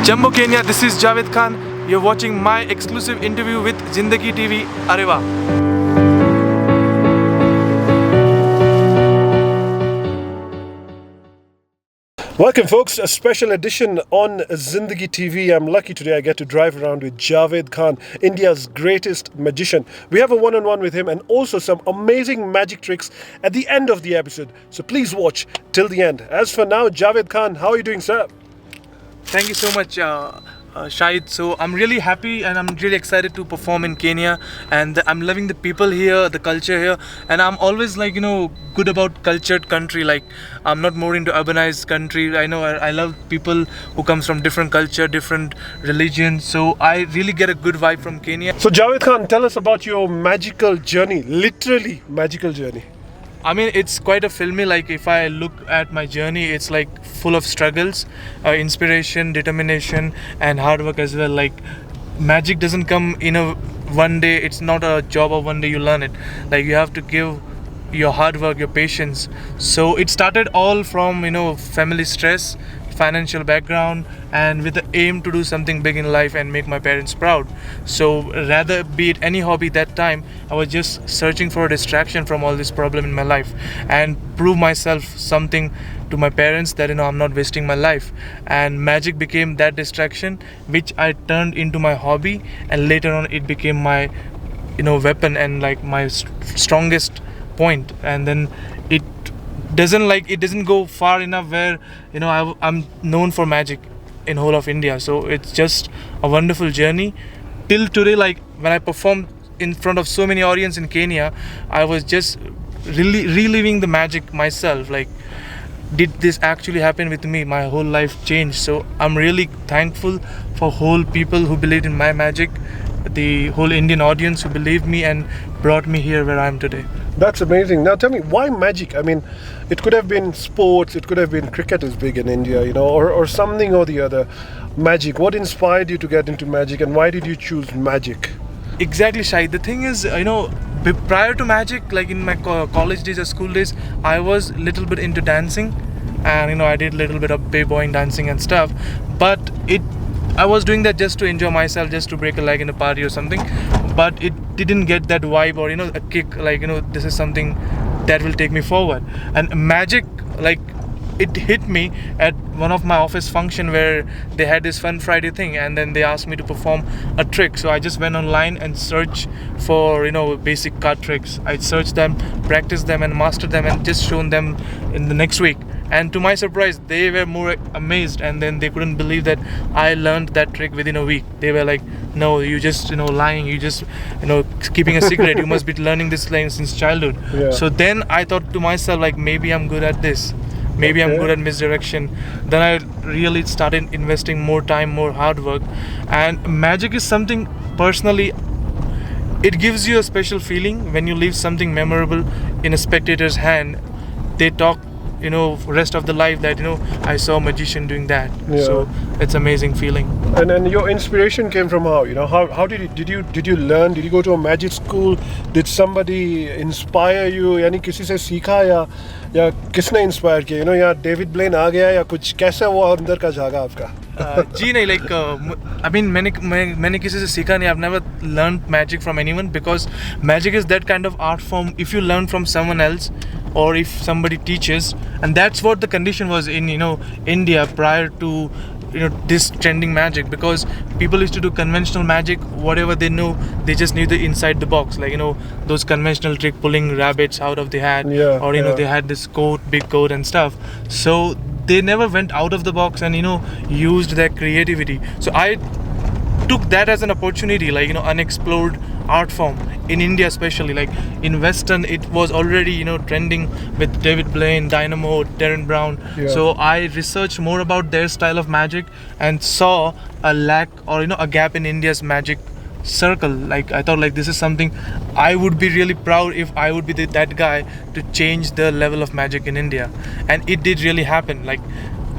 Jammu, Kenya, this is Javed Khan. You're watching my exclusive interview with Zindagi TV. Areva. Welcome folks, a special edition on Zindagi TV. I'm lucky today I get to drive around with Javed Khan, India's greatest magician. We have a one-on-one with him and also some amazing magic tricks at the end of the episode. So please watch till the end. As for now, Javed Khan, how are you doing, sir? Thank you so much, Shahid. So I'm really happy and I'm really excited to perform in Kenya, and I'm loving the people here, the culture here, and I'm always good about cultured country. Like, I'm not more into urbanized country. I love people who comes from different culture, different religions. So I really get a good vibe from Kenya. So Javed Khan, tell us about your magical journey, literally magical journey. I mean, it's quite a filmy. Like, if I look at my journey, it's like full of struggles, inspiration, determination, and hard work as well. Like, magic doesn't come in a one day. It's not a job of one day you learn it. Like, you have to give your hard work, your patience. So it started all from family stress, financial background, and with the aim to do something big in life and make my parents proud. So rather be it any hobby, that time I was just searching for a distraction from all this problem in my life and prove myself something to my parents that I'm not wasting my life. And magic became that distraction which I turned into my hobby, and later on it became my weapon and like my strongest point. And then it doesn't go far enough where I'm known for magic in whole of India. So it's just a wonderful journey till today. Like, when I performed in front of so many audience in Kenya, I was just really reliving the magic myself. Like, did this actually happen with me? My whole life changed. So I'm really thankful for whole people who believed in my magic, the whole Indian audience who believed me and brought me here where I am today. That's amazing. Now tell me, why magic? I mean, it could have been sports, it could have been cricket is big in India, or something or the other. Magic. What inspired you to get into magic, and why did you choose magic? Exactly, Shai. The thing is, prior to magic, like in my college days or school days, I was a little bit into dancing, and I did a little bit of bay-boying dancing and stuff. But I was doing that just to enjoy myself, just to break a leg in a party or something. But it didn't get that vibe or a kick. Like, this is something that will take me forward. And magic, like, it hit me at one of my office function where they had this Fun Friday thing, and then they asked me to perform a trick. So I just went online and searched for basic card tricks. I searched them, practiced them, and mastered them, and just shown them in the next week. And to my surprise, they were more amazed, and then they couldn't believe that I learned that trick within a week. They were like, no, you just lying, you just keeping a secret. You must be learning this line since childhood. Yeah. So then I thought to myself, like, maybe I'm good at this. Maybe I'm good at misdirection. Then I really started investing more time, more hard work. And magic is something, personally, it gives you a special feeling when you leave something memorable in a spectator's hand. They talk rest of the life that I saw a magician doing that. Yeah. So it's amazing feeling. And your inspiration came from how? How did you learn? Did you go to a magic school? Did somebody inspire you? यानी किसी से सीखा या किसने inspire किया? या David ब्लेन आ गया या कुछ, कैसा वो अंदर का जागा आपका? जी नहीं, like I mean, मैंने किसी से सीखा नहीं. I've never learned magic from anyone, because magic is that kind of art form. If you learn from someone else, or if somebody teaches, and that's what the condition was in India prior to this trending magic, because people used to do conventional magic. Whatever they know, they just knew the inside the box, like those conventional trick, pulling rabbits out of the hat, or they had this big coat and stuff. So they never went out of the box and used their creativity. So I took that as an opportunity, like unexplored art form in India, especially. Like, in Western, it was already trending with David Blaine, Dynamo, Darren Brown. Yeah. So I researched more about their style of magic and saw a lack or a gap in India's magic circle. Like, I thought, like, this is something I would be really proud if I would be that guy to change the level of magic in India. And it did really happen. Like,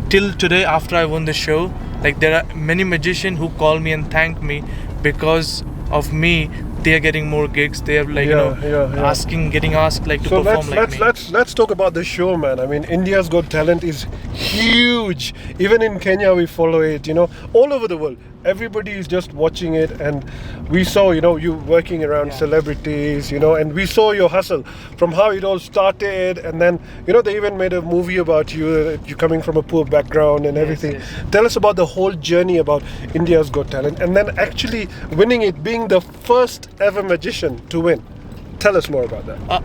till today, after I won the show, like, there are many magicians who call me and thank me because of me. they are getting more gigs. They are like getting asked like to So perform like me. let's talk about the show, man. I mean, India's Got Talent is huge. Even in Kenya, we follow it. All over the world, everybody is just watching it. And we saw, you working around celebrities, and we saw your hustle from how it all started. And then, they even made a movie about you coming from a poor background and everything. Yes. Tell us about the whole journey about India's Got Talent, and then actually winning it, being the first ever magician to win. Tell us more about that.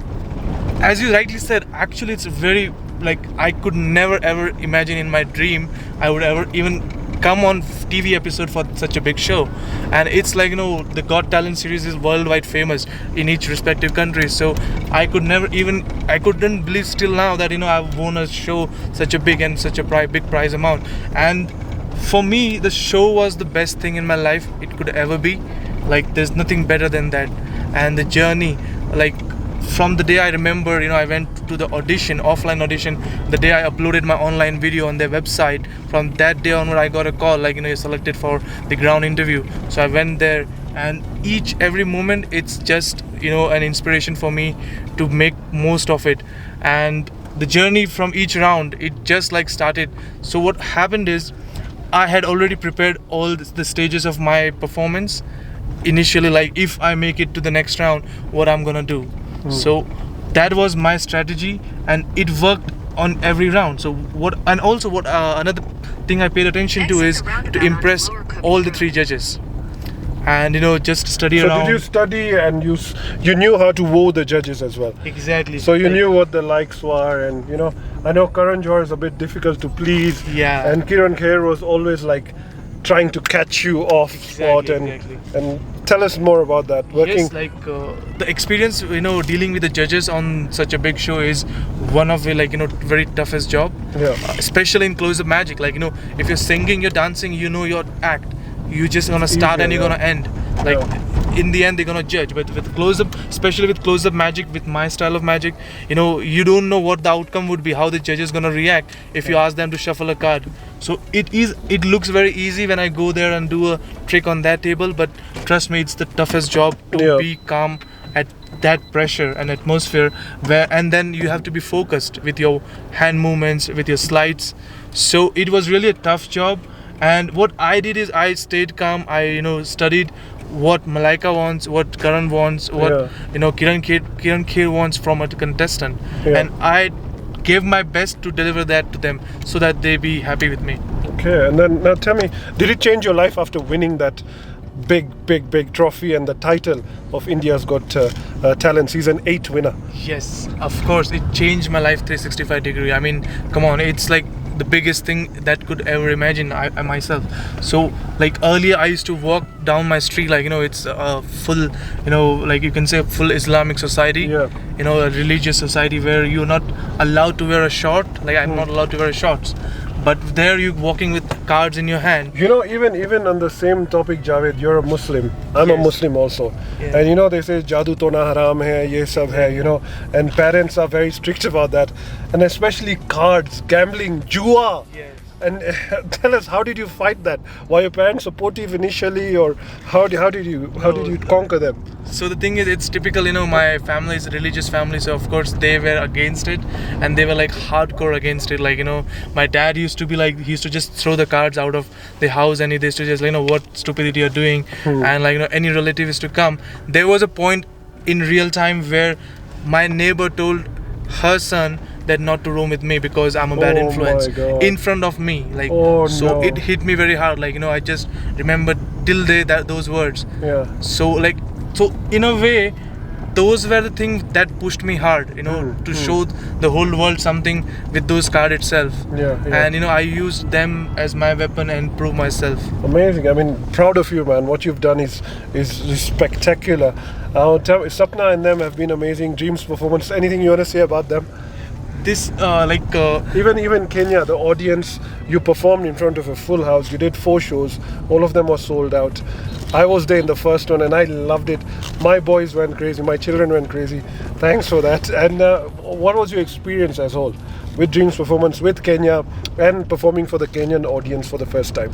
As you rightly said, actually it's very like I could never ever imagine in my dream I would ever even come on TV episode for such a big show. And it's like the Got Talent series is worldwide famous in each respective country, so I couldn't believe still now that I've won a show such a big and such a big prize amount. And for me, the show was the best thing in my life it could ever be. Like there's nothing better than that. And the journey, like from the day I remember, I went to the offline audition, the day I uploaded my online video on their website. From that day onward, I got a call like you're selected for the ground interview. So I went there, and every moment it's just an inspiration for me to make most of it. And the journey from each round, it just like started. So what happened is I had already prepared all the stages of my performance initially, like if I make it to the next round, what I'm gonna do. So that was my strategy, and it worked on every round. So another thing I paid attention to is to impress all the 3 judges, and just study around. So did you study and you knew how to woo the judges as well? Exactly. So you knew what the likes were, and I know Karan Johar is a bit difficult to please. Yeah. And Kiran Kher was always like trying to catch you off spot, and tell us more about that. Yes, like the experience dealing with the judges on such a big show is one of the very toughest job. Yeah. Especially in close-up magic, like if you're singing, you're dancing, your act, you're just gonna start and you're gonna end. Like in the end they're gonna judge. But with close-up, especially with close-up magic, with my style of magic, you don't know what the outcome would be, how the judge is gonna react if you ask them to shuffle a card. So it looks very easy when I go there and do a trick on that table, but trust me, it's the toughest job to be calm at that pressure and atmosphere, and then you have to be focused with your hand movements, with your slides. So it was really a tough job. And what I did is I stayed calm. I studied what Malaika wants, what Karan wants, what Kiran Kher wants from a contestant, and I gave my best to deliver that to them so that they be happy with me. Okay, and then now tell me, did it change your life after winning that big trophy and the title of India's Got Talent season 8 winner? Yes, of course, it changed my life 365 degree. I mean, come on, it's like the biggest thing that could ever imagine I myself. So like earlier I used to walk down my street like it's a full like you can say a full Islamic society, a religious society where you're not allowed to wear a short, like I'm not allowed to wear shorts. But there you're walking with cards in your hand. Even on the same topic, Javed, you're a Muslim. I'm a Muslim also. Yeah. And they say jadoo to na haram hai, ye sab hai, and parents are very strict about that. And especially cards, gambling, jua. Yes. And tell us, how did you fight that? Were your parents supportive initially, or how did you conquer them? So the thing is, it's typical, my family is a religious family, so of course they were against it, and they were like hardcore against it. Like my dad used to be like, he used to just throw the cards out of the house, and he used to just what stupidity you're doing, and any relative is to come. There was a point in real time where my neighbor told her son that not to roam with me because I'm a bad influence in front of me. It hit me very hard. I just remember till those words. Yeah. So in a way, those were the things that pushed me hard, to show the whole world something with those cards itself. And I used them as my weapon and prove myself. Amazing. I mean, proud of you, man. What you've done is spectacular. Sapna and them have been amazing. Dreamz performance. Anything you want to say about them? This even Kenya, the audience, you performed in front of a full house. You did 4 shows. All of them were sold out. I was there in the first one and I loved it. My boys went crazy. My children went crazy. Thanks for that. And what was your experience as whole with Dreamz performance with Kenya and performing for the Kenyan audience for the first time?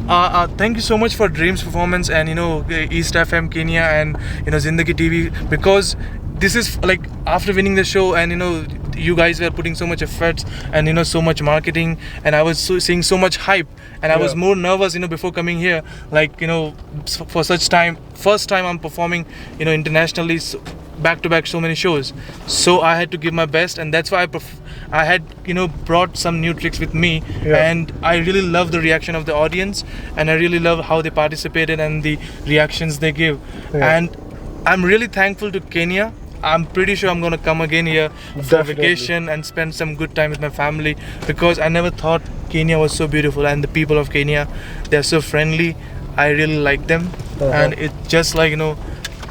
Thank you so much for Dreamz performance and East FM Kenya and Zindagi TV, because this is like after winning the show, and you guys were putting so much effort and so much marketing, and I was seeing so much hype, and I was more nervous before coming here, like for such time, first time I'm performing internationally, back to back so many shows, so I had to give my best, and that's why I had brought some new tricks with me, and I really love the reaction of the audience, and I really love how they participated and the reactions they give, and I'm really thankful to Kenya. I'm pretty sure I'm gonna come again here for vacation and spend some good time with my family, because I never thought Kenya was so beautiful, and the people of Kenya, they're so friendly. I really like them, and it just like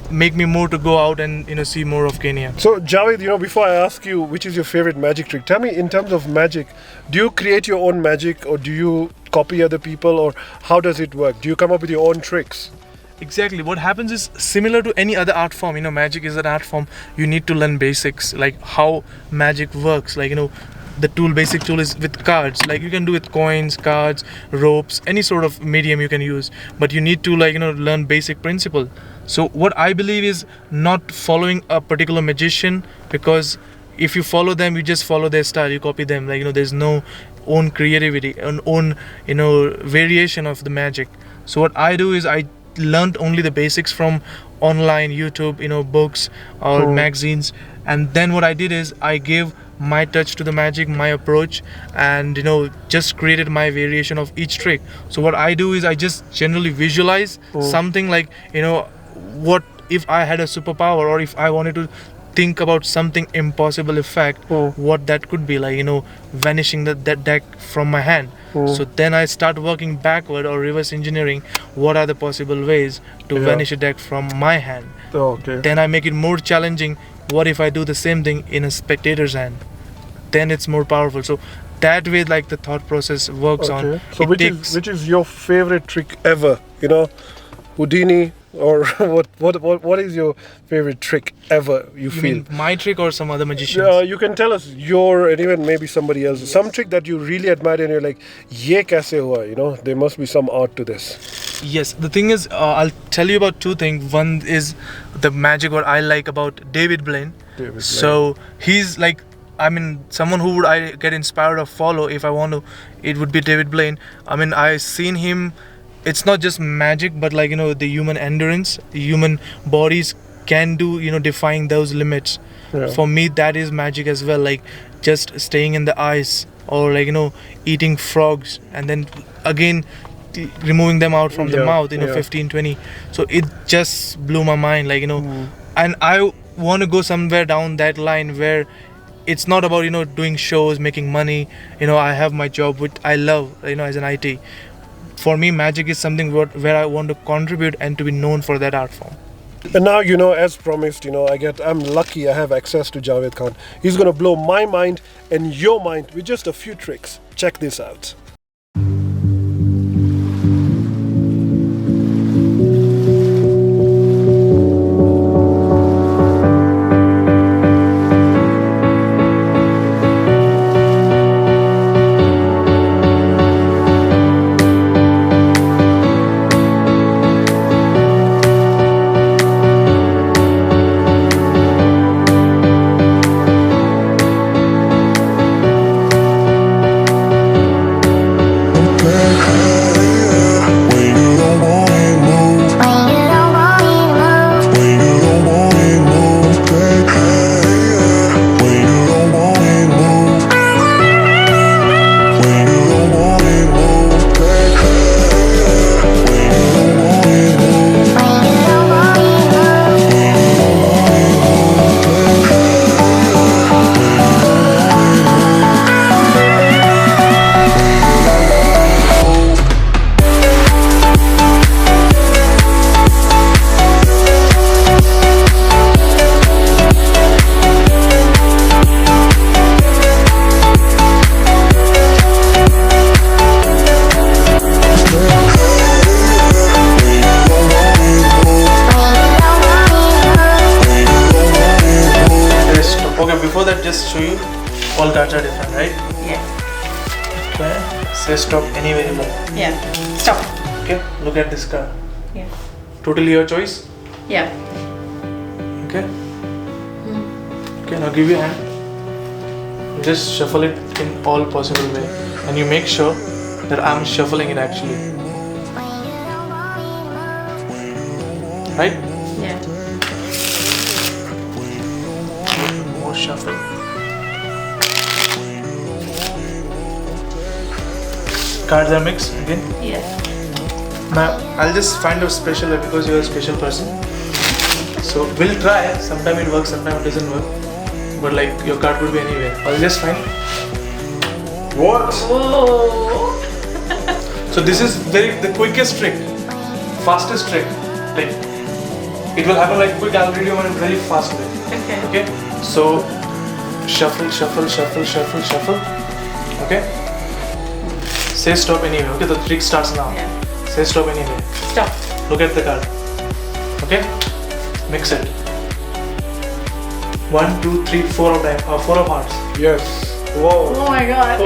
make me more to go out and see more of Kenya. So Javed, before I ask you which is your favorite magic trick, tell me, in terms of magic, do you create your own magic, or do you copy other people, or how does it work? Do you come up with your own tricks? Exactly. What happens is similar to any other art form. Magic is an art form. You need to learn basics, like how magic works. Like, the basic tool is with cards. Like, you can do with coins, cards, ropes, any sort of medium you can use. But you need to learn basic principle. So what I believe is not following a particular magician, because if you follow them, you just follow their style. You copy them. There's no own creativity, an own variation of the magic. So what I do is I learned only the basics from online, YouTube, books or magazines, and then what I did is I gave my touch to the magic, my approach, and just created my variation of each trick. So what I do is I just generally visualize something like what if I had a superpower, or if I wanted to think about something impossible effect, what that could be, like vanishing that deck from my hand. So then I start working backward or reverse engineering what are the possible ways to vanish a deck from my hand. Then I make it more challenging. What if I do the same thing in a spectator's hand? Then it's more powerful. So that way, like, the thought process works on. So which is your favorite trick ever? Houdini, or what is your favorite trick ever you feel? Mean my trick or some other magicians? You can tell us your, and even maybe somebody else, some trick that you really admire and you're like, ye kaise hua? There must be some art to this. Yes, the thing is, I'll tell you about two things. One is the magic what I like about David Blaine. So he's like, someone who would I get inspired or follow if I want to, it would be David Blaine. I've seen him. It's not just magic, but the human endurance, the human bodies can do, defying those limits. For me, that is magic as well. Like, just staying in the ice, or eating frogs and then again removing them out from the mouth, 15, 20. So it just blew my mind, and I want to go somewhere down that line where it's not about doing shows, making money. I have my job which I love, as an IT. For me, magic is something where I want to contribute and to be known for that art form. And now, as promised, I'm lucky I have access to Javed Khan. He's going to blow my mind and your mind with just a few tricks. Check this out. Before that, just show you, all cards are different, right? Yeah. Okay. Say stop anywhere you like. Yeah. Stop. Okay, look at this card. Yeah. Totally your choice. Yeah. Okay. Okay, now give your hand. Just shuffle it in all possible way, and you make sure that I'm shuffling it actually. Right? Yeah. More shuffle. Cards are mixed again. Yeah. Now I'll just find a special way because you're a special person. So we'll try. Sometime it works, sometime it doesn't work. But like your card could be anywhere. I'll just find. What? Whoa. So this is the quickest trick, fastest trick. Like it will happen like quick algorithm in a very fast way. Okay. Okay. So shuffle, shuffle, shuffle, shuffle, shuffle. Okay. Say stop anyway. Okay. The trick starts now. Yeah. Say stop anyway. Stop. Look at the card. Okay. Mix it. 1, 2, 3, 4 of them. 4 of hearts. Yes. Whoa. Oh my god.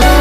Oh.